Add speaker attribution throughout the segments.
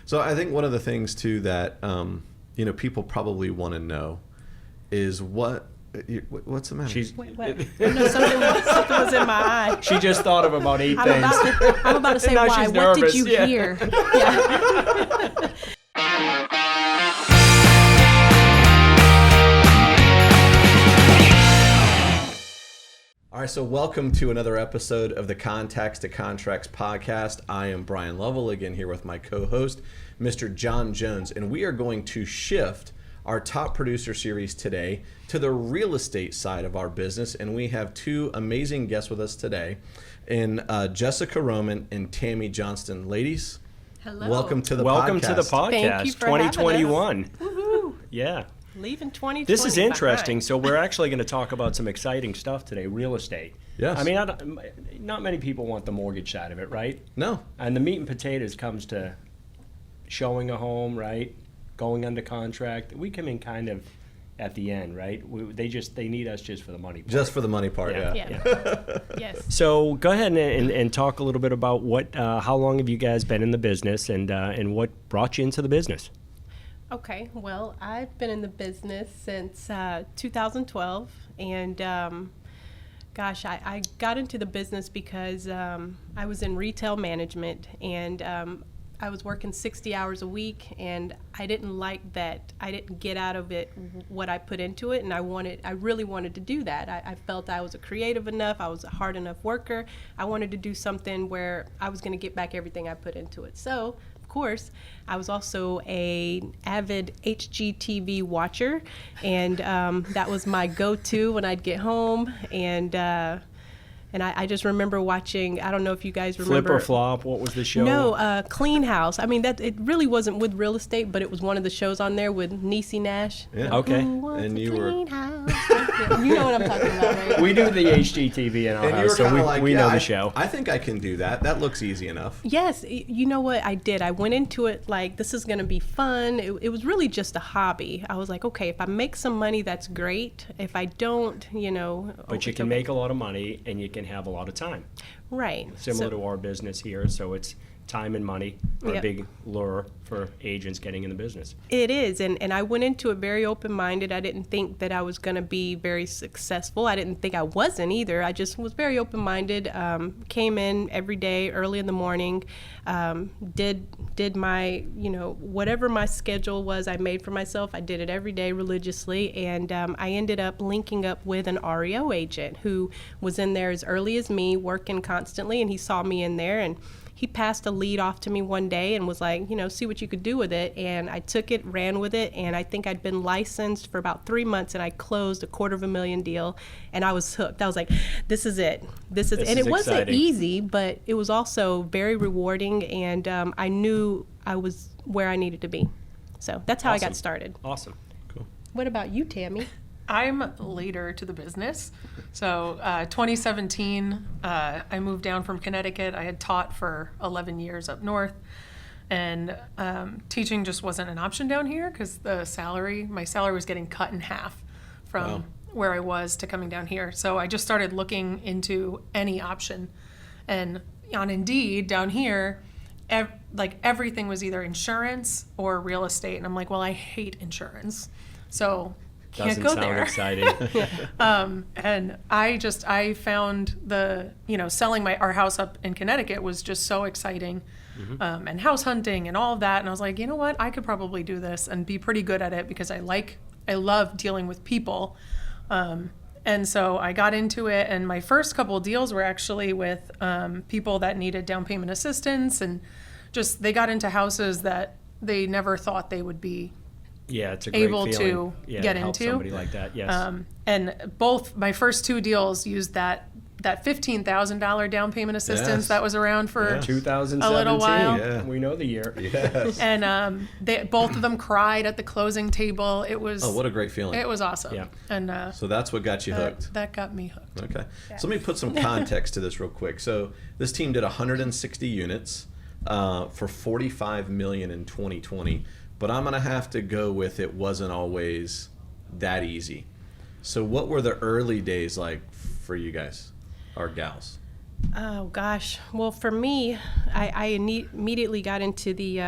Speaker 1: So I think one of the things too that people probably want to know is what's the matter?
Speaker 2: Wait. No, something was in my eye.
Speaker 3: She just thought of about 8 things.
Speaker 2: I'm about to say why. What did you hear? Yeah.
Speaker 1: All right, so welcome to another episode of the Contacts to Contracts podcast. I am Brian Lovell, again here with my co-host, Mr. John Jones, and we are going to shift our top producer series today to the real estate side of our business, and we have two amazing guests with us today, in Jessica Roman and Tammy Johnston. Ladies,
Speaker 2: hello.
Speaker 1: Welcome to the
Speaker 3: podcast.
Speaker 2: Thank you for
Speaker 3: 2021.
Speaker 2: Woohoo.
Speaker 3: Yeah.
Speaker 2: Leaving 2020
Speaker 3: This is interesting.
Speaker 2: behind.
Speaker 3: So we're actually going to talk about some exciting stuff today, real estate.
Speaker 1: Yes.
Speaker 3: I mean, not many people want the mortgage side of it, right?
Speaker 1: No.
Speaker 3: And the meat and potatoes comes to showing a home, right? Going under contract. We come in kind of at the end, right? They need us just for the money part.
Speaker 1: Just for the money part, yeah.
Speaker 2: Yes.
Speaker 3: So go ahead and talk a little bit about how long have you guys been in the business and what brought you into the business?
Speaker 2: Okay, well, I've been in the business since 2012, and I got into the business because I was in retail management, and I was working 60 hours a week, and I didn't like that. I didn't get out of it what I put into it, and I really wanted to do that. I felt I was a creative enough, I was a hard enough worker. I wanted to do something where I was going to get back everything I put into it. So, of course, I was also an avid HGTV watcher, and that was my go-to when I'd get home, and I just remember watching, I don't know if you guys remember.
Speaker 3: Flip or Flop, what was the show?
Speaker 2: No, Clean House. I mean, it really wasn't with real estate, but it was one of the shows on there with Niecy Nash.
Speaker 1: Yeah.
Speaker 3: Okay.
Speaker 1: And you were...
Speaker 2: House? You know what I'm talking about, right?
Speaker 3: We do the HGTV in our house, so we know the show.
Speaker 1: I think I can do that. That looks easy enough.
Speaker 2: Yes, you know what I did? I went into it like, this is going to be fun. It was really just a hobby. I was like, okay, if I make some money, that's great. If I don't,
Speaker 3: But you can make a lot of money, and you can have a lot of time.
Speaker 2: Right.
Speaker 3: Similar to our business here, so it's time and money are
Speaker 2: Yep.
Speaker 3: a big lure for agents getting in the business.
Speaker 2: It is, and I went into it very open-minded. I didn't think that I was going to be very successful. I didn't think I wasn't either. I just was very open-minded, came in every day early in the morning, did my, whatever my schedule was I made for myself, I did it every day religiously, and I ended up linking up with an REO agent who was in there as early as me, working constantly, and he saw me in there, and he passed a lead off to me one day and was like, see what you could do with it. And I took it, ran with it, and I think I'd been licensed for about 3 months, and I closed a $250,000 deal, and I was hooked. I was like, this is it. And it wasn't
Speaker 3: exciting.
Speaker 2: easy, but it was also very rewarding, and I knew I was where I needed to be. So that's how I got started.
Speaker 3: Awesome.
Speaker 1: Cool.
Speaker 2: What about you, Tammy?
Speaker 4: I'm later to the business. So 2017, I moved down from Connecticut. I had taught for 11 years up north, and teaching just wasn't an option down here because my salary was getting cut in half from where I was to coming down here. So I just started looking into any option. And on Indeed down here, everything was either insurance or real estate. And I'm like, well, I hate insurance. So can't go there.
Speaker 3: Doesn't sound exciting.
Speaker 4: And I found selling our house up in Connecticut was just so exciting, and house hunting and all of that. And I was like, you know what, I could probably do this and be pretty good at it because I love dealing with people. And so I got into it, and my first couple of deals were actually with people that needed down payment assistance, and just they got into houses that they never thought they would be
Speaker 3: It's a great
Speaker 4: able
Speaker 3: feeling.
Speaker 4: to get
Speaker 3: help
Speaker 4: into.
Speaker 3: Somebody like that, yes.
Speaker 4: And both my first two deals used that $15,000 down payment assistance
Speaker 1: Yes.
Speaker 4: that was around for
Speaker 3: 2017.
Speaker 4: a little while.
Speaker 1: Yeah.
Speaker 3: We know the year.
Speaker 1: Yes.
Speaker 4: And both of them cried at the closing table. It was
Speaker 1: Oh, what a great feeling.
Speaker 4: it was awesome.
Speaker 3: Yeah.
Speaker 4: And
Speaker 1: So that's what got you hooked.
Speaker 4: that got me hooked.
Speaker 1: Okay. So let me put some context to this real quick. So this team did 160 units for $45 million in 2020, but I'm going to have to go with it wasn't always that easy. So what were the early days like for you guys, or gals?
Speaker 2: Oh gosh. Well, for me, I immediately got into the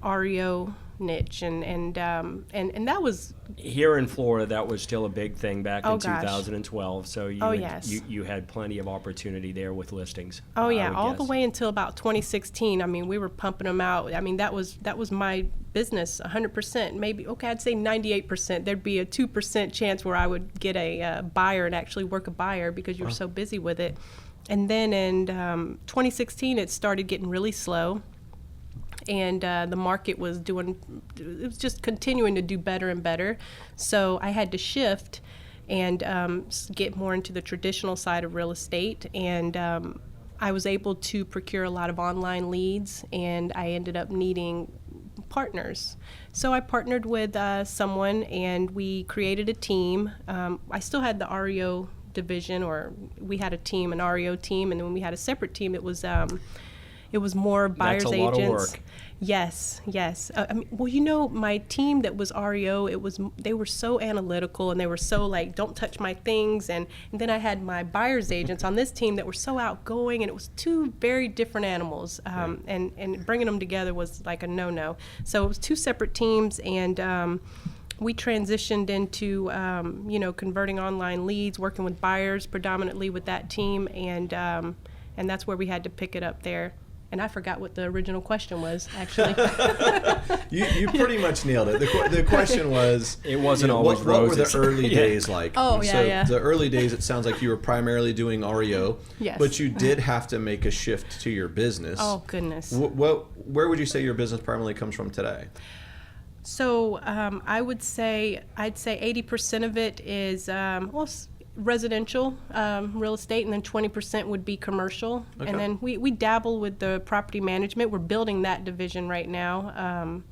Speaker 2: REO niche, and that was.
Speaker 3: Here in Florida, that was still a big thing back in
Speaker 2: Oh, gosh.
Speaker 3: 2012. So
Speaker 2: Yes.
Speaker 3: you had plenty of opportunity there with listings.
Speaker 2: Oh
Speaker 3: I
Speaker 2: yeah,
Speaker 3: would
Speaker 2: all the
Speaker 3: guess.
Speaker 2: way until about 2016. I mean, we were pumping them out. I mean, that was my business, 100%. Maybe I'd say 98%. There'd be a 2% chance where I would get a buyer and actually work a buyer because you were so busy with it. And then in 2016, it started getting really slow, and the market was just continuing to do better and better. So I had to shift and get more into the traditional side of real estate, and I was able to procure a lot of online leads, and I ended up needing partners. So I partnered with someone, and we created a team. I still had the REO division, or we had a team, an REO team, and then we had a separate team. It was more buyers
Speaker 3: That's a
Speaker 2: agents.
Speaker 3: lot of work.
Speaker 2: Yes. I mean, well, my team that was REO, they were so analytical, and they were so like, don't touch my things. And then I had my buyers agents on this team that were so outgoing, and it was two very different animals. And bringing them together was like a no-no. So it was two separate teams, and we transitioned into, converting online leads, working with buyers predominantly with that team, and that's where we had to pick it up there. And I forgot what the original question was, actually.
Speaker 1: You pretty much nailed it. The question was,
Speaker 3: It wasn't always
Speaker 1: what were the
Speaker 3: roses.
Speaker 1: early
Speaker 3: Yeah.
Speaker 1: days like?
Speaker 2: Oh,
Speaker 1: So
Speaker 2: yeah.
Speaker 1: the early days, it sounds like you were primarily doing REO,
Speaker 2: Yes.
Speaker 1: but you did have to make a shift to your business.
Speaker 2: Oh, goodness.
Speaker 1: Where would you say your business primarily comes from today?
Speaker 2: So I'd say 80% of it is residential real estate, and then 20% would be commercial.
Speaker 1: Okay.
Speaker 2: And then we dabble with the property management. We're building that division right now,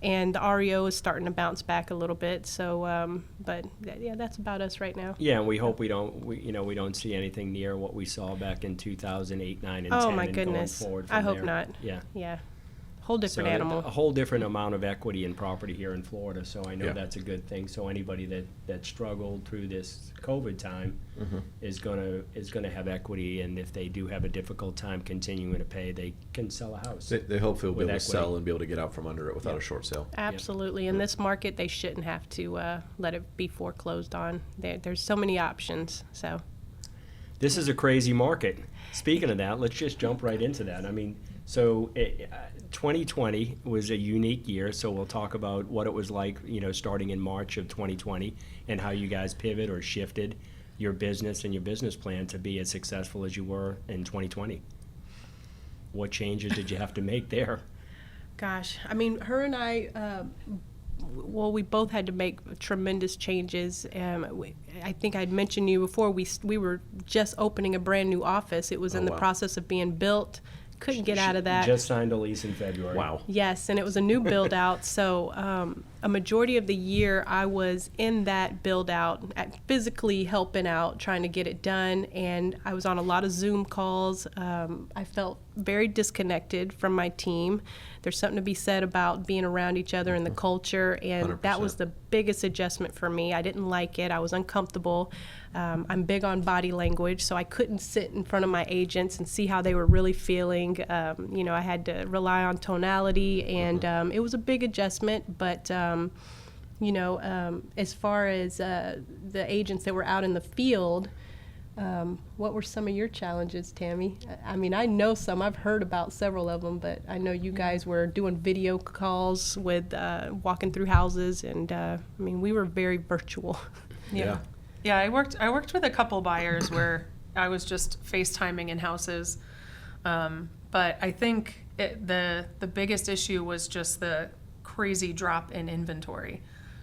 Speaker 2: and the REO is starting to bounce back a little bit. So, but yeah, that's about us right now.
Speaker 3: Yeah, and we hope we don't see anything near what we saw back in 2008, 9, and 10.
Speaker 2: Oh my
Speaker 3: and
Speaker 2: goodness!
Speaker 3: Going forward
Speaker 2: I
Speaker 3: from
Speaker 2: hope
Speaker 3: there.
Speaker 2: not.
Speaker 3: Yeah.
Speaker 2: Yeah. Whole different
Speaker 3: So
Speaker 2: animal.
Speaker 3: a whole different amount of equity in property here in Florida, so I know
Speaker 1: Yeah.
Speaker 3: that's a good thing. So anybody that struggled through this COVID time is gonna have equity, and if they do have a difficult time continuing to pay, they can sell a house.
Speaker 1: They hopefully will be
Speaker 3: With
Speaker 1: able to
Speaker 3: equity.
Speaker 1: sell and be able to get out from under it without a short sale.
Speaker 2: Absolutely. In this market, they shouldn't have to let it be foreclosed on. There's so many options. So.
Speaker 3: This is a crazy market. Speaking of that, let's just jump right into that. I mean, so 2020 was a unique year, so we'll talk about what it was like, starting in March of 2020, and how you guys pivot or shifted your business and your business plan to be as successful as you were in 2020. What changes did you have to make there?
Speaker 2: Gosh, I mean, her and I, we both had to make tremendous changes. I think I'd mentioned to you before, we were just opening a brand new office. It was in the
Speaker 1: wow.
Speaker 2: process of being built. Couldn't get out of that.
Speaker 3: Just signed a lease in February.
Speaker 1: Wow.
Speaker 2: Yes, and it was a new build out. So a majority of the year I was in that build out, physically helping out, trying to get it done. And I was on a lot of Zoom calls. I felt very disconnected from my team. There's something to be said about being around each other and the culture. And that was the biggest adjustment for me. I didn't like it. I was uncomfortable. I'm big on body language, so I couldn't sit in front of my agents and see how they were really feeling. I had to rely on tonality, and it was a big adjustment. But, as far as the agents that were out in the field, what were some of your challenges, Tammy? I mean, I know some. I've heard about several of them, but I know you guys were doing video calls with walking through houses, and we were very virtual.
Speaker 1: Yeah.
Speaker 4: Yeah, I worked with a couple buyers where I was just FaceTiming in houses, but I think the biggest issue was just the crazy drop in inventory.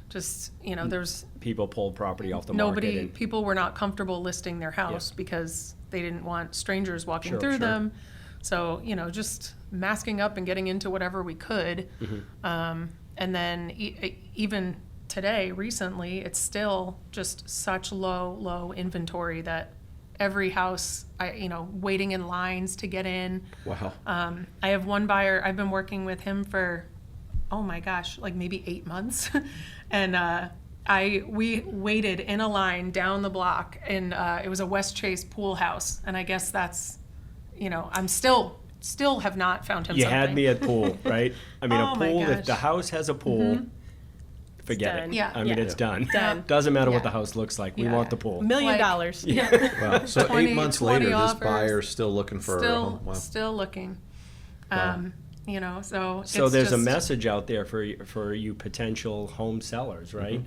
Speaker 4: Just there's
Speaker 3: People pulled property off the market. And
Speaker 4: people were not comfortable listing their house because they didn't want strangers walking
Speaker 3: Sure,
Speaker 4: through
Speaker 3: sure.
Speaker 4: them. So just masking up and getting into whatever we could, and then even today, recently, it's still just such low inventory that every house, waiting in lines to get in.
Speaker 1: Wow.
Speaker 4: I have one buyer, I've been working with him for, oh my gosh, like maybe 8 months. And we waited in a line down the block, and it was a West Chase pool house. And I guess that's I'm still have not found him
Speaker 3: You
Speaker 4: something.
Speaker 3: had me at pool, right? I mean,
Speaker 4: Oh
Speaker 3: a
Speaker 4: my
Speaker 3: pool, if
Speaker 4: gosh.
Speaker 3: the house has a pool, forget
Speaker 2: done.
Speaker 3: it.
Speaker 4: Yeah.
Speaker 3: I mean,
Speaker 2: Yeah.
Speaker 3: it's done.
Speaker 2: Done.
Speaker 3: Doesn't matter what
Speaker 4: Yeah.
Speaker 3: the house looks like. We
Speaker 4: Yeah.
Speaker 3: want the pool.
Speaker 2: $1 million.
Speaker 1: Wow. So
Speaker 4: 20
Speaker 1: 8 months
Speaker 4: 20
Speaker 1: later, this
Speaker 4: offers.
Speaker 1: buyer's still looking for a home. Wow.
Speaker 4: Still looking.
Speaker 1: Wow.
Speaker 4: So
Speaker 3: So
Speaker 4: it's
Speaker 3: there's a
Speaker 4: just-
Speaker 3: message out there for you potential home sellers, right?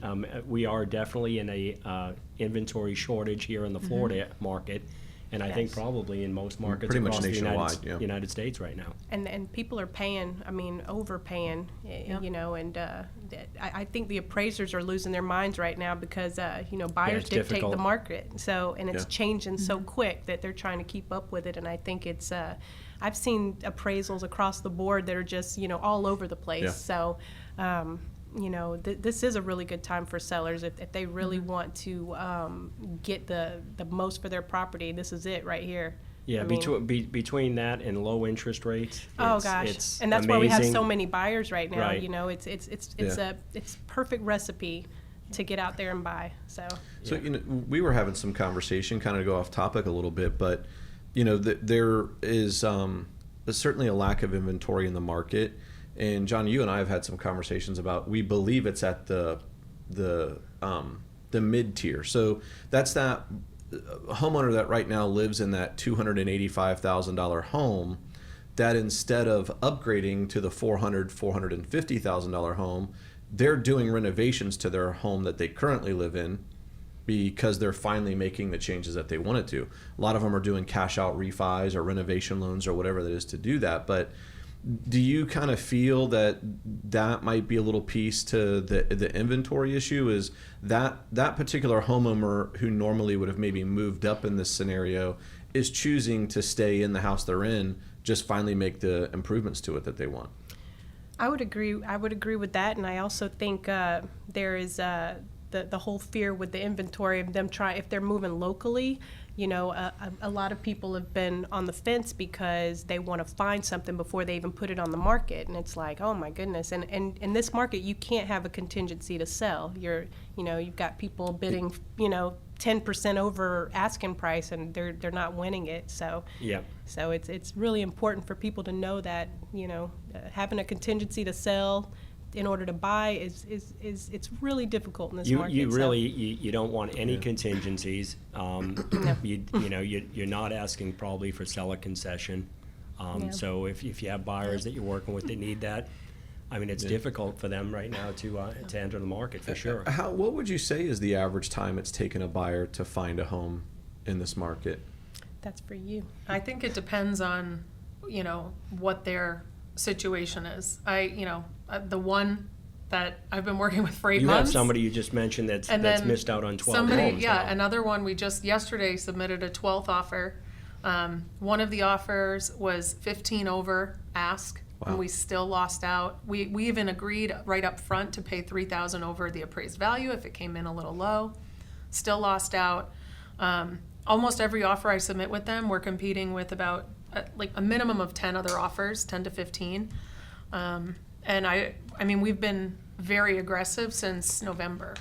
Speaker 3: We are definitely in a inventory shortage here in the Florida market, and I think
Speaker 2: Yes.
Speaker 3: probably in most markets
Speaker 1: Pretty much
Speaker 3: across the
Speaker 1: nationwide, yeah.
Speaker 3: United States right now.
Speaker 2: And people are paying, overpaying,
Speaker 4: Yep.
Speaker 2: and I think the appraisers are losing their minds right now because, buyers
Speaker 3: it's
Speaker 2: dictate
Speaker 3: difficult.
Speaker 2: the market. So, and it's
Speaker 1: Yeah.
Speaker 2: changing so quick that they're trying to keep up with it. And I think it's, I've seen appraisals across the board that are just, all over the place.
Speaker 1: Yeah.
Speaker 2: So, this is a really good time for sellers. If they really want to get the most for their property, this is it right here.
Speaker 3: Yeah,
Speaker 2: I mean-
Speaker 3: between that and low interest rates.
Speaker 2: Oh
Speaker 3: it's-
Speaker 2: gosh,
Speaker 3: it's
Speaker 2: and that's why we have
Speaker 3: amazing.
Speaker 2: so many buyers right now.
Speaker 3: Right.
Speaker 2: It's
Speaker 1: Yeah.
Speaker 2: it's perfect recipe to get out there and buy. So
Speaker 1: So we were having some conversation, kind of go off topic a little bit, but there is certainly a lack of inventory in the market. And John, you and I have had some conversations about. We believe it's at the mid tier. So that's that homeowner that right now lives in that $285,000 home. That instead of upgrading to the $450,000 home, they're doing renovations to their home that they currently live in because they're finally making the changes that they wanted to. A lot of them are doing cash out refis or renovation loans or whatever that is to do that. But do you kind of feel that might be a little piece to the inventory issue? Is that particular homeowner who normally would have maybe moved up in this scenario is choosing to stay in the house they're in, just finally make the improvements to it that they want?
Speaker 2: I would agree. I would agree with that, and I also think there is the whole fear with the inventory of them if they're moving locally. A lot of people have been on the fence because they want to find something before they even put it on the market, and it's like, oh my goodness. And in this market, you can't have a contingency to sell. You've got people bidding, 10% over asking price, and they're not winning it. So
Speaker 3: Yeah.
Speaker 2: So it's really important for people to know that having a contingency to sell in order to buy is it's really difficult in this market.
Speaker 3: You
Speaker 2: so-
Speaker 3: really you don't want any contingencies. You're not asking probably for seller concession.
Speaker 2: Yeah.
Speaker 3: So if you have buyers that you're working with that need that, I mean, it's difficult for them right now to enter the market for sure.
Speaker 1: What would you say is the average time it's taken a buyer to find a home in this market?
Speaker 2: That's for you.
Speaker 4: I think it depends on, what their situation is. The one that I've been working with for 8
Speaker 3: You
Speaker 4: months.
Speaker 3: have somebody you just mentioned that's
Speaker 4: and
Speaker 3: that's
Speaker 4: then
Speaker 3: missed out on 12
Speaker 4: somebody,
Speaker 3: homes.
Speaker 4: Yeah,
Speaker 3: now.
Speaker 4: another one we just yesterday submitted a 12th offer. One of the offers was 15 over ask,
Speaker 1: Wow.
Speaker 4: and we still lost out. We even agreed right up front to pay $3,000 over the appraised value if it came in a little low. Still lost out. Almost every offer I submit with them, we're competing with about like a minimum of 10 other offers, 10 to 15. And I mean, we've been very aggressive since November,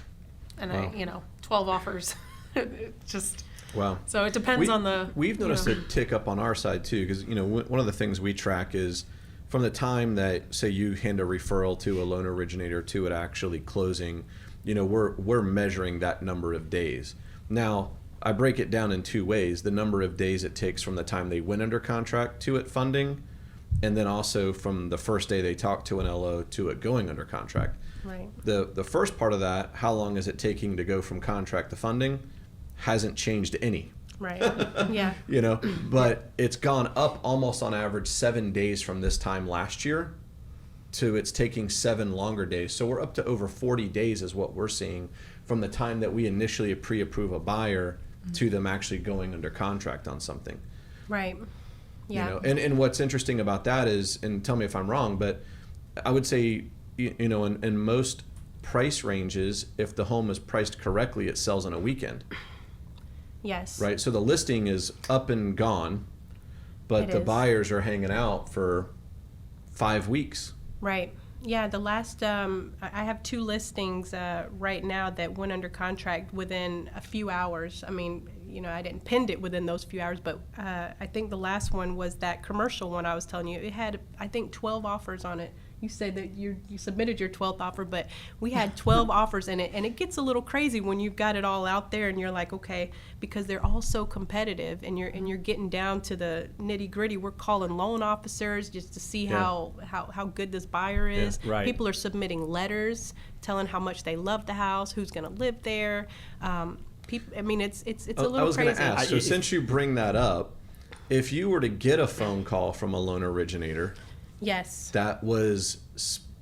Speaker 4: and
Speaker 1: Wow.
Speaker 4: 12 offers. It just
Speaker 1: Wow.
Speaker 4: so it depends on the.
Speaker 1: We've noticed a tick up on our side too, because one of the things we track is from the time that, say, you hand a referral to a loan originator to it actually closing. We're measuring that number of days. Now, I break it down in two ways: the number of days it takes from the time they went under contract to it funding, and then also from the first day they talk to an LO to it going under contract.
Speaker 2: Right.
Speaker 1: The first part of that, how long is it taking to go from contract to funding, hasn't changed any.
Speaker 2: Right. Yeah.
Speaker 1: But it's gone up almost on average 7 days from this time last year to it's taking 7 longer days. So we're up to over 40 days is what we're seeing from the time that we initially pre-approve a buyer to them actually going under contract on something.
Speaker 2: Right. Yeah.
Speaker 1: And what's interesting about that is, and tell me if I'm wrong, but I would say, in most price ranges, if the home is priced correctly, it sells in a weekend.
Speaker 2: Yes.
Speaker 1: Right, so the listing is up and gone, but
Speaker 2: It
Speaker 1: the
Speaker 2: is.
Speaker 1: buyers are hanging out for 5 weeks.
Speaker 2: Right. Yeah, the last, I have 2 listings right now that went under contract within a few hours. I mean, I didn't pin it within those few hours, but I think the last one was that commercial one I was telling you. It had, I think, 12 offers on it. You said that you submitted your 12th offer, but we had 12 offers in it, and it gets a little crazy when you've got it all out there and you're like, okay, because they're all so competitive, and you're getting down to the nitty gritty. We're calling loan officers just to see how good this buyer is.
Speaker 3: Yeah, right.
Speaker 2: People are submitting letters telling how much they love the house, who's going to live there. People, I mean, it's a little crazy.
Speaker 1: I was going to ask. So since you bring that up, if you were to get a phone call from a loan originator,
Speaker 2: yes,
Speaker 1: that was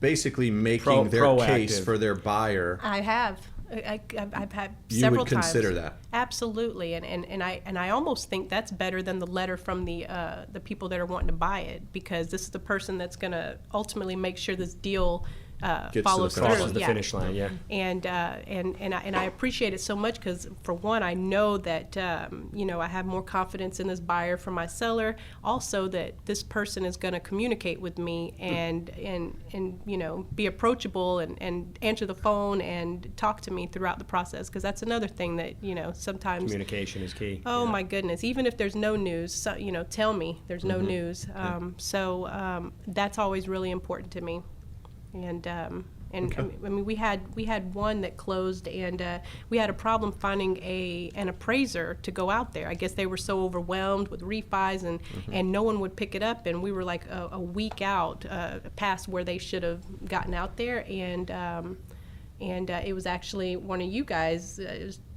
Speaker 1: basically making their case for their buyer,
Speaker 2: I have. I've had
Speaker 1: you
Speaker 2: several
Speaker 1: would consider
Speaker 2: times.
Speaker 1: that.
Speaker 2: Absolutely, and I almost think that's better than the letter from the people that are wanting to buy it, because this is the person that's going to ultimately make sure this deal follows through.
Speaker 3: Crosses the finish line, yeah.
Speaker 2: And I appreciate it so much, because for one, I know that I have more confidence in this buyer from my seller. Also, that this person is going to communicate with me and be approachable and answer the phone and talk to me throughout the process, because that's another thing that sometimes
Speaker 3: Communication is key.
Speaker 2: Oh my goodness! Even if there's no news, tell me there's no news. So that's always really important to me. And okay. I mean, we had one that closed, and we had a problem finding an appraiser to go out there. I guess they were so overwhelmed with refis, and no one would pick it up, and we were like a week out past where they should have gotten out there, and it was actually one of you guys,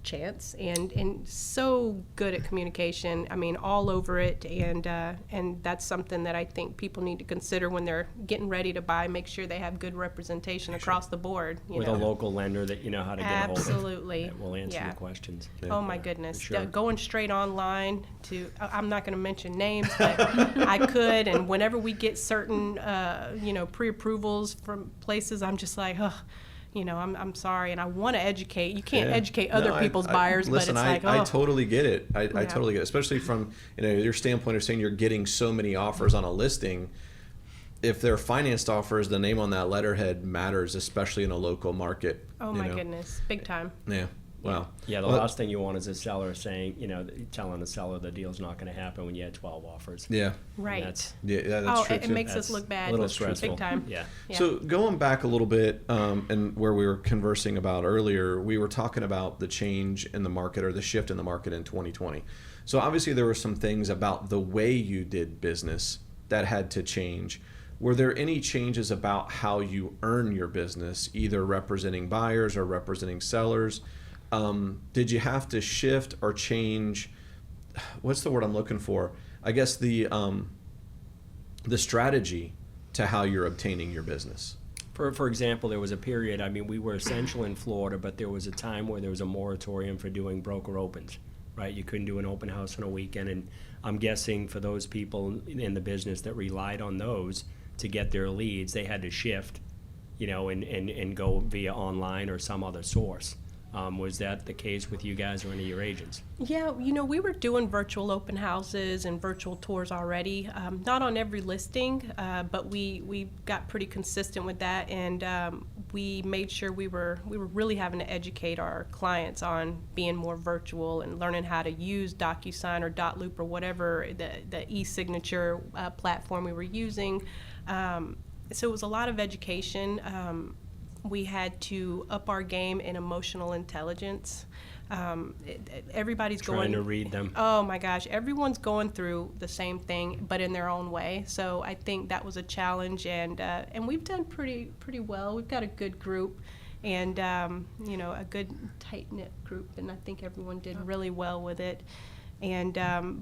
Speaker 2: Chance, and so good at communication. I mean, all over it, and that's something that I think people need to consider when they're getting ready to buy. Make sure they have good representation across the board.
Speaker 3: With a local lender that you know how to get a hold of.
Speaker 2: Absolutely.
Speaker 3: That will answer your questions.
Speaker 2: Yeah. Oh my goodness.
Speaker 3: Sure.
Speaker 2: Going straight online to, I'm not going to mention names, but I could, and whenever we get certain, pre-approvals from places, I'm just like, oh. I'm sorry, and I want to educate. You can't educate other people's buyers,
Speaker 1: listen,
Speaker 2: but it's like,
Speaker 1: I totally get it. I totally get it, especially from your standpoint of saying you're getting so many offers on a listing. If they're financed offers, the name on that letterhead matters, especially in a local market.
Speaker 2: Oh my goodness, big time.
Speaker 1: Yeah. Wow.
Speaker 3: Yeah, the last thing you want is a seller saying, telling the seller the deal's not going to happen when you had 12 offers.
Speaker 1: Yeah.
Speaker 2: Right.
Speaker 1: That's true.
Speaker 2: It makes us look bad.
Speaker 3: A little stressful.
Speaker 2: Big time.
Speaker 3: Yeah.
Speaker 1: So going back a little bit, and where we were conversing about earlier, we were talking about the change in the market, or the shift in the market in 2020. So obviously there were some things about the way you did business that had to change. Were there any changes about how you earn your business, either representing buyers or representing sellers? Did you have to shift or change? What's the word I'm looking for? I guess the strategy to how you're obtaining your business.
Speaker 3: For example, there was a period, we were essential in Florida, but there was a time where there was a moratorium for doing broker opens, right? You couldn't do an open house on a weekend, and I'm guessing for those people in the business that relied on those to get their leads, they had to shift, and go via online or some other source. Was that the case with you guys or any of your agents?
Speaker 2: Yeah, we were doing virtual open houses and virtual tours already. Not on every listing, but we got pretty consistent with that, and we made sure we were really having to educate our clients on being more virtual and learning how to use DocuSign or Dotloop or whatever the e-signature platform we were using. So it was a lot of education. We had to up our game in emotional intelligence. Everybody's
Speaker 3: trying to read them.
Speaker 2: Oh my gosh, everyone's going through the same thing, but in their own way. So I think that was a challenge, and we've done pretty well. We've got a good group, and a good tight knit group, and I think everyone did really well with it. And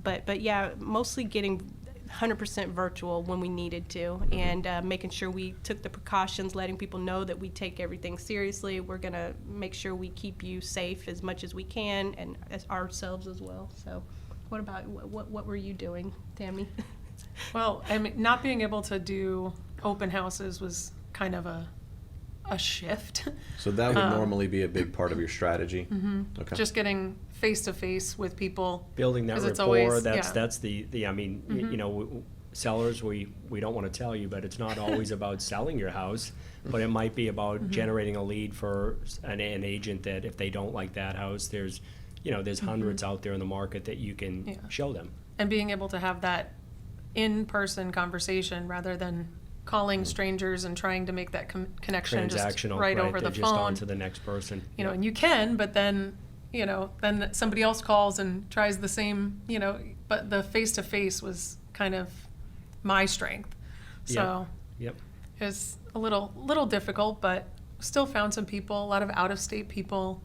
Speaker 2: but yeah, mostly getting 100% virtual when we needed to, and making sure we took the precautions, letting people know that we take everything seriously. We're going to make sure we keep you safe as much as we can, and as ourselves as well. So what were you doing, Tammy?
Speaker 4: Well, not being able to do open houses was kind of a shift.
Speaker 1: So that would normally be a big part of your strategy. Okay.
Speaker 4: Just getting face-to-face with people.
Speaker 3: Building that
Speaker 4: 'cause
Speaker 3: rapport,
Speaker 4: it's always,
Speaker 3: that's the sellers, we don't want to tell you, but it's not always about selling your house, but it might be about generating a lead for an agent that if they don't like that house, there's there's hundreds out there in the market that you can show them.
Speaker 4: And being able to have that in-person conversation rather than calling strangers and trying to make that connection just
Speaker 3: Transactional,
Speaker 4: right over the
Speaker 3: they're just on
Speaker 4: phone.
Speaker 3: to the next person.
Speaker 4: And you can, but then, then somebody else calls and tries the same, but the face-to-face was kind of my strength. So
Speaker 3: Yep.
Speaker 4: it was a little difficult, but still found some people, a lot of out-of-state people.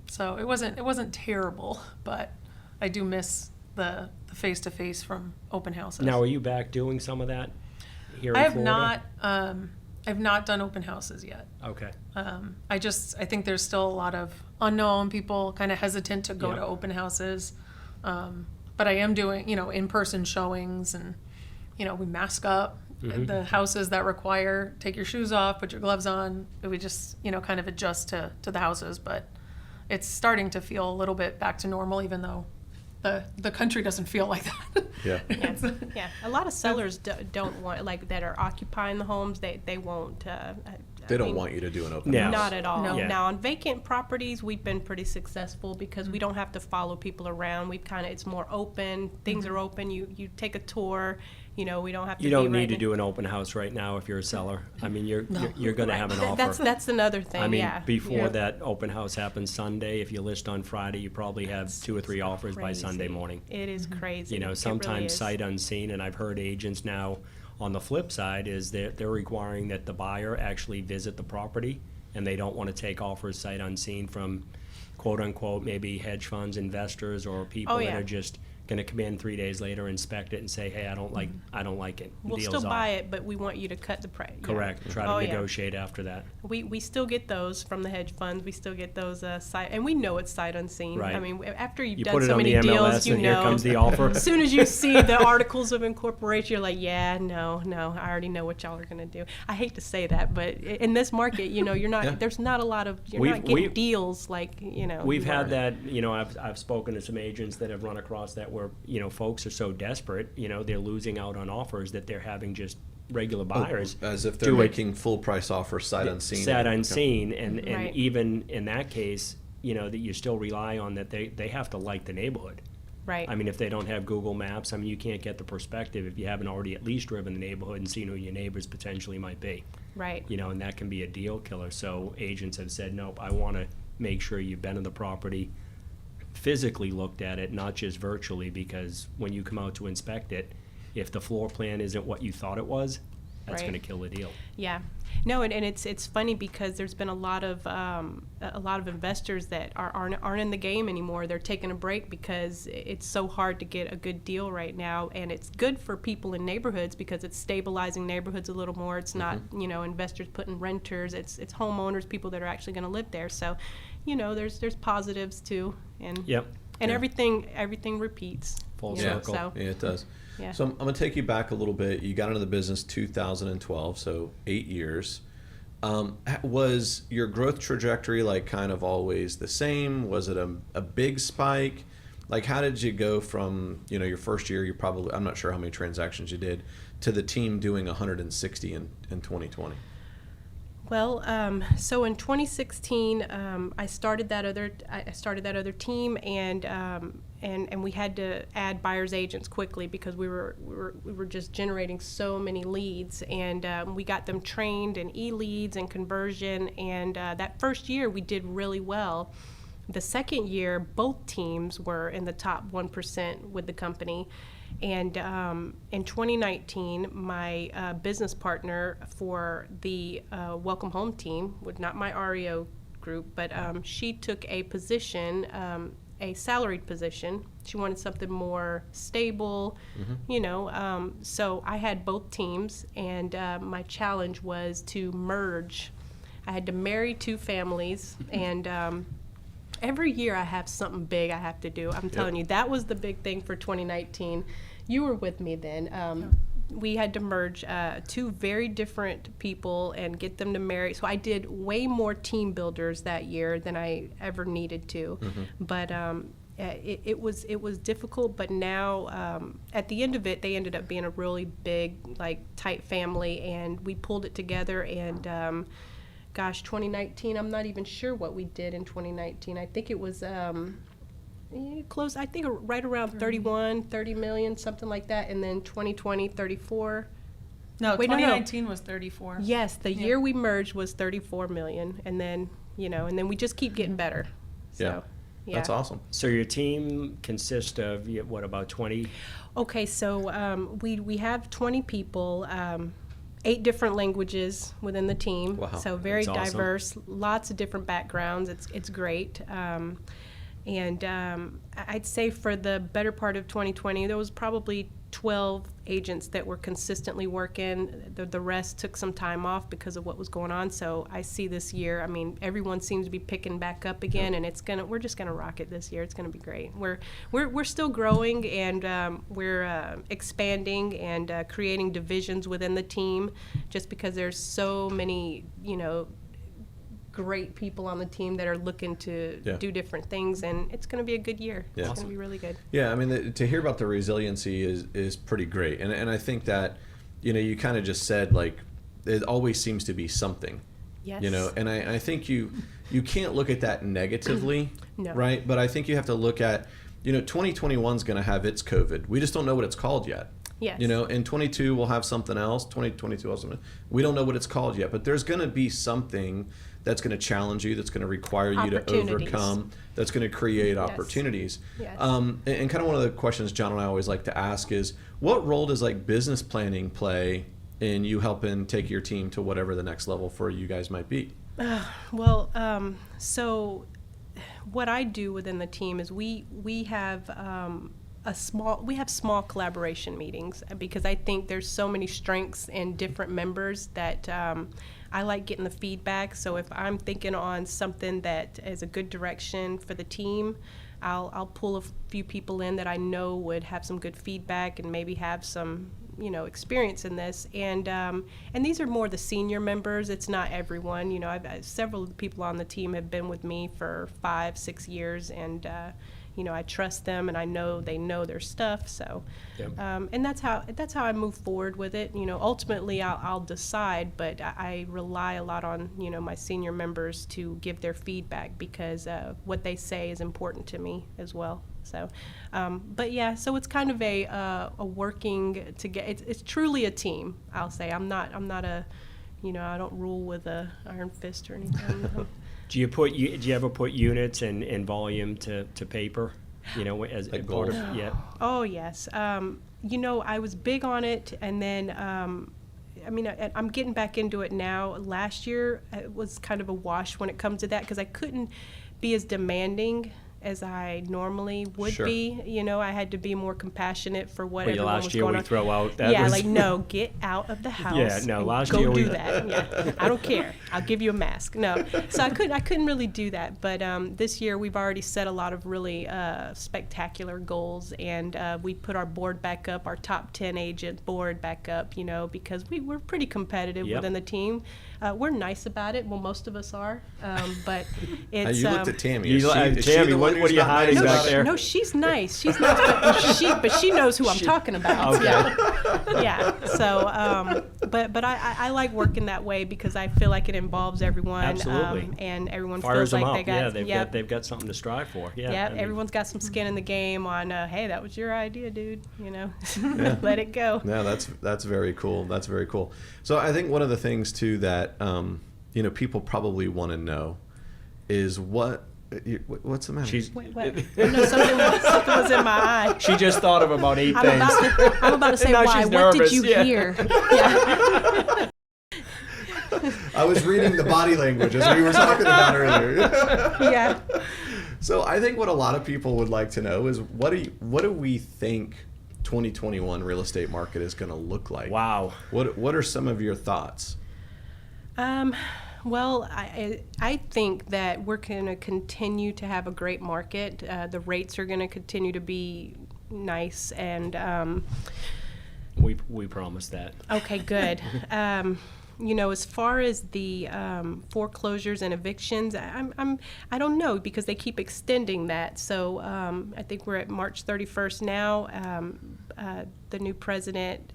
Speaker 4: So it wasn't terrible, but I do miss the face-to-face from open houses.
Speaker 3: Now, are you back doing some of that here in
Speaker 4: I have
Speaker 3: Florida?
Speaker 4: not. I've not done open houses yet.
Speaker 3: Okay.
Speaker 4: I think there's still a lot of unknown people, kind of hesitant to go to open houses. But I am doing, in-person showings, and we mask up. The houses that require take your shoes off, put your gloves on. We just kind of adjust to the houses, but it's starting to feel a little bit back to normal, even though the country doesn't feel like that.
Speaker 1: Yeah.
Speaker 2: Yeah, a lot of sellers don't want, that are occupying the homes, they won't.
Speaker 1: They don't want you to do an open
Speaker 3: No.
Speaker 1: house.
Speaker 2: Not at all.
Speaker 4: No.
Speaker 3: Yeah.
Speaker 2: Now, on vacant properties, we've been pretty successful because we don't have to follow people around. It's more open. Things are open. You take a tour. We don't have to.
Speaker 3: You don't
Speaker 2: be
Speaker 3: need to
Speaker 2: right
Speaker 3: do an open house right now if you're a seller. I mean, you're going to have an offer.
Speaker 2: That's another thing.
Speaker 3: I mean,
Speaker 2: yeah.
Speaker 3: before
Speaker 2: Yeah.
Speaker 3: that open house happens Sunday, if you list on Friday, you probably have 2 or 3 offers by
Speaker 2: Crazy.
Speaker 3: Sunday morning.
Speaker 2: It is crazy. It really
Speaker 3: Sometimes
Speaker 2: is.
Speaker 3: sight unseen, and I've heard agents now, on the flip side, is they're requiring that the buyer actually visit the property, and they don't want to take offers sight unseen from, quote unquote, maybe hedge funds, investors, or people that are just going to come in 3 days later, inspect it, and say, hey, I don't like it.
Speaker 2: We'll
Speaker 3: Deal's
Speaker 2: still
Speaker 3: off.
Speaker 2: buy it, but we want you to cut the price. Yeah.
Speaker 3: Correct. Try to negotiate after that.
Speaker 2: We still get those from the hedge funds. We still get those sight, and we know it's sight unseen.
Speaker 3: Right.
Speaker 2: I mean, after you've
Speaker 3: You
Speaker 2: done
Speaker 3: put it
Speaker 2: so
Speaker 3: on
Speaker 2: many
Speaker 3: the MLS,
Speaker 2: deals,
Speaker 3: and here comes the offer.
Speaker 2: As soon as you see the articles of incorporation, you're like, yeah, no, I already know what y'all are gonna do. I hate to say that, but in this market, you're not.
Speaker 1: Yeah.
Speaker 2: There's not a lot of. You're
Speaker 3: We've-
Speaker 2: not getting
Speaker 3: we've-
Speaker 2: deals like
Speaker 3: We've
Speaker 2: you
Speaker 3: had
Speaker 2: were.
Speaker 3: that, I've spoken to some agents that have run across that where, folks are so desperate, they're losing out on offers that they're having just regular buyers.
Speaker 1: As if they're
Speaker 3: do it
Speaker 1: making full price offers sight unseen.
Speaker 3: Sight unseen, and
Speaker 2: Right.
Speaker 3: even in that case, that you still rely on that they have to like the neighborhood.
Speaker 2: Right.
Speaker 3: I mean, if they don't have Google Maps, I mean, you can't get the perspective if you haven't already at least driven the neighborhood and seen who your neighbors potentially might be.
Speaker 2: Right.
Speaker 3: And that can be a deal killer. So agents have said, nope, I want to make sure you've been in the property, physically looked at it, not just virtually, because when you come out to inspect it, if the floor plan isn't what you thought it was, that's
Speaker 2: Right.
Speaker 3: going to kill the deal.
Speaker 2: Yeah, no, and it's funny because there's been a lot of investors that aren't in the game anymore. They're taking a break because it's so hard to get a good deal right now, and it's good for people in neighborhoods because it's stabilizing neighborhoods a little more. It's not investors putting renters. It's homeowners, people that are actually going to live there. So, there's positives too, and
Speaker 3: Yep.
Speaker 2: and
Speaker 1: Yeah.
Speaker 2: everything repeats.
Speaker 3: Full
Speaker 2: you know,
Speaker 3: circle.
Speaker 2: So,
Speaker 1: Yeah, it does.
Speaker 2: yeah.
Speaker 1: So I'm going to take you back a little bit. You got into the business 2012, so 8 years. Was your growth trajectory kind of always the same? Was it a big spike? How did you go from, your first year, I'm not sure how many transactions you did, to the team doing 160 in 2020?
Speaker 2: Well, so in 2016, I started that other team, and we had to add buyers agents quickly because we were just generating so many leads, and we got them trained in e-leads and conversion, and that first year we did really well. The second year, both teams were in the top 1% with the company. And in 2019, my business partner for the Welcome Home team, not my REO group, but she took a position, a salaried position. She wanted something more stable, so I had both teams, and my challenge was to merge. I had to marry 2 families, and every year I have something big I have to do. I'm telling you, that was the big thing for 2019. You were with me then. We had to merge 2 very different people and get them to marry. So I did way more team builders that year than I ever needed to. But it was difficult. But now at the end of it, they ended up being a really big, tight family, and we pulled it together. And gosh, 2019, I'm not even sure what we did in 2019. I think it was close, I think right around 30 million, something like that. And then 2020, 34.
Speaker 4: No,
Speaker 2: Wait, no.
Speaker 4: 2019 was 34.
Speaker 2: Yes, the year we merged was 34 million. And then, and then we just keep getting better. So, yeah.
Speaker 1: That's awesome.
Speaker 3: So your team consists of, what, about 20?
Speaker 2: Okay, so we have 20 people, 8 different languages within the team.
Speaker 1: Wow,
Speaker 2: So very
Speaker 3: that's awesome.
Speaker 2: diverse, lots of different backgrounds. It's great. And I'd say for the better part of 2020, there was probably 12 agents that were consistently working. The rest took some time off because of what was going on. So I see this year, I mean, everyone seems to be picking back up again, and we're just gonna rock it this year. It's gonna be great. We're still growing, and we're expanding and creating divisions within the team, just because there's so many, great people on the team that are looking to do different things, and it's going to be a good year.
Speaker 1: Yeah.
Speaker 2: It's going to be really good.
Speaker 1: Yeah, I mean, to hear about the resiliency is pretty great, and I think that, you kind of just said, like, it always seems to be something.
Speaker 2: Yes.
Speaker 1: And I think you can't look at that negatively,
Speaker 2: No.
Speaker 1: right? But I think you have to look at, 2021 is going to have its COVID. We just don't know what it's called yet.
Speaker 2: Yes.
Speaker 1: And 22 will have something else. 2022 will have something. We don't know what it's called yet, but there's going to be something that's going to challenge you, that's going to require you to overcome, that's going to create opportunities.
Speaker 2: Yes.
Speaker 1: And kind of one of the questions John and I always like to ask is, what role does like business planning play in you helping take your team to whatever the next level for you guys might be?
Speaker 2: So what I do within the team is we have small collaboration meetings, because I think there's so many strengths in different members that I like getting the feedback. So if I'm thinking on something that is a good direction for the team, I'll pull a few people in that I know would have some good feedback and maybe have some experience in this. And these are more the senior members. It's not everyone. I've several people on the team have been with me for 5-6 years, and I trust them, and I know they know their stuff. So, and that's how I move forward with it. Ultimately I'll decide, but I rely a lot on my senior members to give their feedback, because what they say is important to me as well. So, but yeah, so it's kind of a working together. It's truly a team. I'll say I'm not a, I don't rule with a iron fist or anything.
Speaker 3: Do you ever put units and volume to paper? As
Speaker 1: Like
Speaker 3: part of
Speaker 1: goals?
Speaker 2: Oh yes. I was big on it, and then I'm getting back into it now. Last year it was kind of a wash when it comes to that, because I couldn't be as demanding as I normally would
Speaker 1: Sure.
Speaker 2: be. I had to be more compassionate for what everyone was
Speaker 3: last year
Speaker 2: going
Speaker 3: we
Speaker 2: on.
Speaker 3: throw out that
Speaker 2: Yeah,
Speaker 3: was
Speaker 2: like, no, get out of the house.
Speaker 3: Yeah, no,
Speaker 2: and
Speaker 3: last
Speaker 2: go
Speaker 3: year we-
Speaker 2: do that. Yeah, I don't care. I'll give you a mask. No, so I couldn't really do that. But this year we've already set a lot of really spectacular goals, and we put our board back up, our top 10 agent board back up. Because we're pretty competitive
Speaker 3: Yep.
Speaker 2: within the team. We're nice about it. Well, most of us are. But it's
Speaker 1: You looked at Tammy.
Speaker 3: You
Speaker 1: Is
Speaker 3: look-
Speaker 1: is
Speaker 3: Tammy,
Speaker 1: the
Speaker 3: what-
Speaker 1: one
Speaker 3: what
Speaker 1: who's
Speaker 3: are you
Speaker 1: not
Speaker 3: hiding
Speaker 1: nice
Speaker 3: back
Speaker 1: about it?
Speaker 3: there?
Speaker 2: No, she's nice. She's nice, but she knows who I'm talking about.
Speaker 3: Okay.
Speaker 2: Yeah. So, but I like working that way, because I feel like it involves everyone.
Speaker 3: Absolutely.
Speaker 2: And everyone
Speaker 3: Fires
Speaker 2: feels
Speaker 3: them
Speaker 2: like
Speaker 3: up.
Speaker 2: they got.
Speaker 3: They've got something to strive for. Yeah.
Speaker 2: Yeah,
Speaker 3: I mean,
Speaker 2: everyone's got some skin in the game on, hey, that was your idea, dude. Let it go.
Speaker 1: Yeah, that's very cool. That's very cool. So I think one of the things too that people probably want to know is what's the matter?
Speaker 3: She's.
Speaker 2: What? No, something was in my eye.
Speaker 3: She just thought of about 8
Speaker 2: I'm
Speaker 3: things.
Speaker 2: about to say
Speaker 3: Now
Speaker 2: why.
Speaker 3: she's
Speaker 2: What did
Speaker 3: nervous,
Speaker 2: you
Speaker 3: yeah.
Speaker 2: hear? Yeah.
Speaker 1: I was reading the body language as we were talking about earlier.
Speaker 2: Yeah.
Speaker 1: So I think what a lot of people would like to know is what do we think 2021 real estate market is going to look like?
Speaker 3: Wow.
Speaker 1: What are some of your thoughts?
Speaker 2: Well, I think that we're going to continue to have a great market. The rates are going to continue to be nice, and
Speaker 3: We promised that.
Speaker 2: okay, good. As far as the foreclosures and evictions, I don't know, because they keep extending that. So I think we're at March 31st now. The new president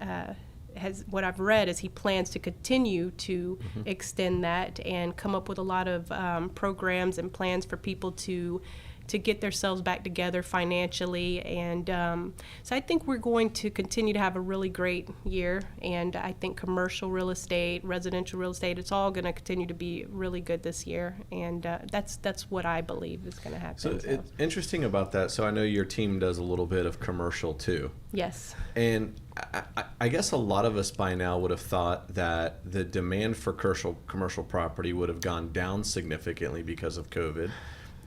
Speaker 2: what I've read is he plans to continue to extend that and come up with a lot of programs and plans for people to get themselves back together financially. And so I think we're going to continue to have a really great year. And I think commercial real estate, residential real estate, it's all going to continue to be really good this year. And that's what I believe is going to happen.
Speaker 1: So it's interesting about that. So I know your team does a little bit of commercial too.
Speaker 2: Yes.
Speaker 1: And I guess a lot of us by now would have thought that the demand for commercial property would have gone down significantly because of COVID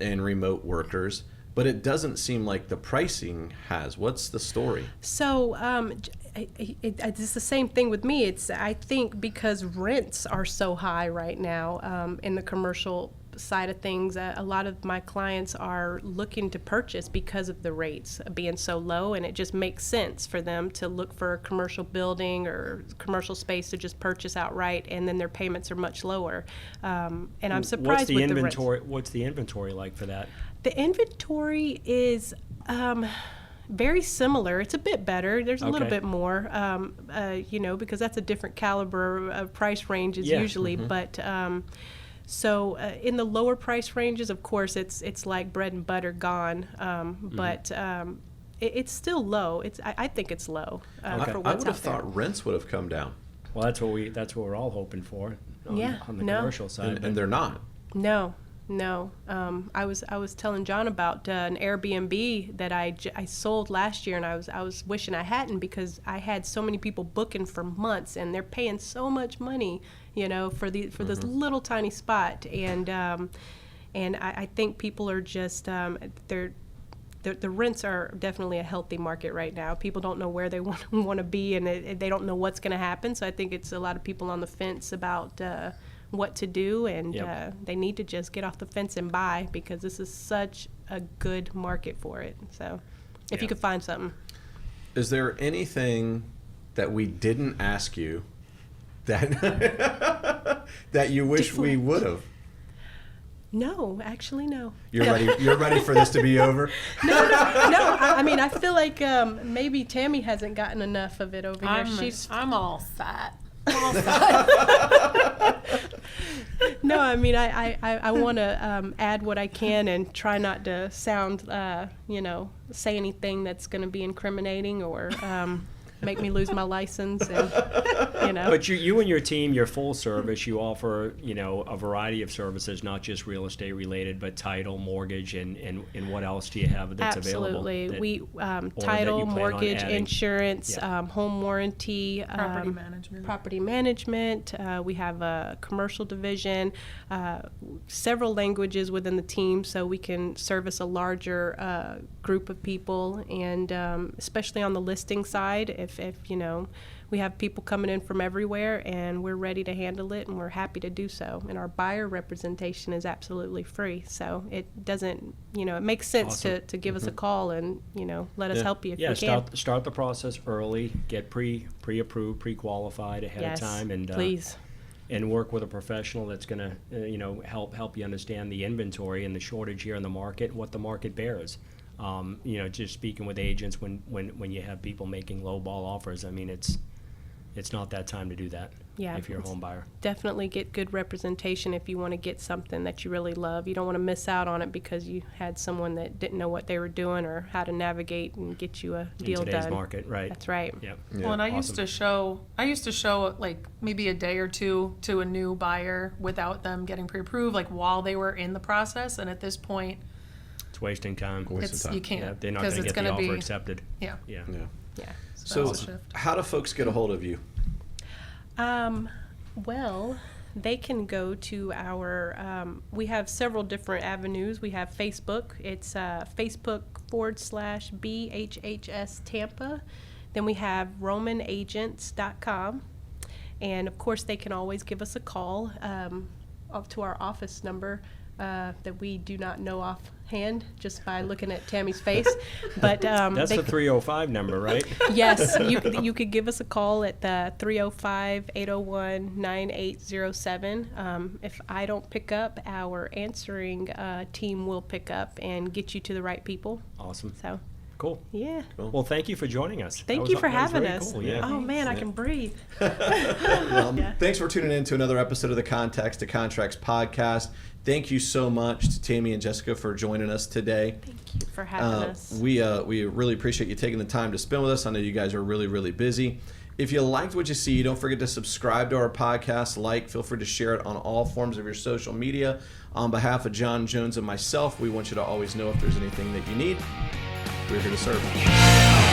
Speaker 1: and remote workers, but it doesn't seem like the pricing has. What's the story?
Speaker 2: So it's the same thing with me. I think because rents are so high right now in the commercial side of things, a lot of my clients are looking to purchase because of the rates being so low, and it just makes sense for them to look for a commercial building or commercial space to just purchase outright, and then their payments are much lower. And I'm surprised with the rents.
Speaker 3: What's the inventory like for that?
Speaker 2: The inventory is very similar. It's a bit better. There's a little bit more, because that's a different caliber of price ranges usually. But so in the lower price ranges, of course, it's like bread and butter gone. But it's still low. I think it's low for what's out there.
Speaker 1: I would have thought rents would have come down.
Speaker 3: Well, that's what we're all hoping for on the commercial side.
Speaker 1: And they're not.
Speaker 2: No. I was telling John about an Airbnb that I sold last year, and I was wishing I hadn't, because I had so many people booking for months, and they're paying so much money, for this little tiny spot, and I think people are just the rents are definitely a healthy market right now. People don't know where they want to be, and they don't know what's going to happen. So I think it's a lot of people on the fence about what to do, and they need to just get off the fence and buy, because this is such a good market for it. So if you could find something.
Speaker 1: Is there anything that we didn't ask you that that you wish we would have?
Speaker 2: No, actually, no.
Speaker 1: You're ready for this to be over?
Speaker 2: No. I mean, I feel like maybe Tammy hasn't gotten enough of it over here.
Speaker 4: I'm all set.
Speaker 2: No, I mean, I want to add what I can and try not to sound, say anything that's going to be incriminating or make me lose my license. And,
Speaker 3: But you and your team, you're full service. You offer, a variety of services, not just real estate related, but title, mortgage, and what else do you have that's available?
Speaker 2: Absolutely. We title, mortgage, insurance, home warranty, property management. We have a commercial division, several languages within the team, so we can service a larger group of people, and especially on the listing side, if we have people coming in from everywhere, and we're ready to handle it, and we're happy to do so. And our buyer representation is absolutely free, so it doesn't, it makes sense to give us a call and let us help you if we can.
Speaker 3: Start the process early, get pre-approved, pre-qualified ahead of time, and
Speaker 2: please.
Speaker 3: And work with a professional that's going to help you understand the inventory and the shortage here in the market, what the market bears. Just speaking with agents when you have people making low ball offers, I mean, it's not that time to do that if you're a home buyer.
Speaker 2: Definitely get good representation if you want to get something that you really love. You don't want to miss out on it because you had someone that didn't know what they were doing or how to navigate and get you a deal done.
Speaker 3: In today's market, right.
Speaker 2: That's right.
Speaker 3: Yep.
Speaker 4: Well, and I used to show like maybe a day or two to a new buyer without them getting pre-approved, like while they were in the process, and at this point,
Speaker 3: wasting time.
Speaker 4: You can't.
Speaker 3: They're not going to get the offer accepted.
Speaker 4: Yeah.
Speaker 1: So how do folks get a hold of you?
Speaker 2: Well, they can go to our, we have several different avenues. We have Facebook. It's Facebook.com/BHHS Tampa. Then we have RomanAgents.com. And of course, they can always give us a call up to our office number that we do not know offhand just by looking at Tammy's face. But
Speaker 3: that's the 305 number, right?
Speaker 2: Yes, you could give us a call at the 305-801-9807. If I don't pick up, our answering team will pick up and get you to the right people.
Speaker 3: Awesome.
Speaker 2: So
Speaker 3: Cool.
Speaker 2: Yeah.
Speaker 3: Well, thank you for joining us.
Speaker 2: Thank you for
Speaker 3: that was
Speaker 2: having
Speaker 3: very
Speaker 2: us.
Speaker 3: cool, yeah.
Speaker 2: Oh man, I can breathe.
Speaker 1: Well, thanks for tuning in to another episode of the Contacts to Contracts podcast. Thank you so much to Tammy and Jessica for joining us today.
Speaker 2: Thank you for having us.
Speaker 1: We really appreciate you taking the time to spend with us. I know you guys are really, really busy. If you liked what you see, don't forget to subscribe to our podcast. Feel free to share it on all forms of your social media. On behalf of John Jones and myself, we want you to always know if there's anything that you need, we're here to serve.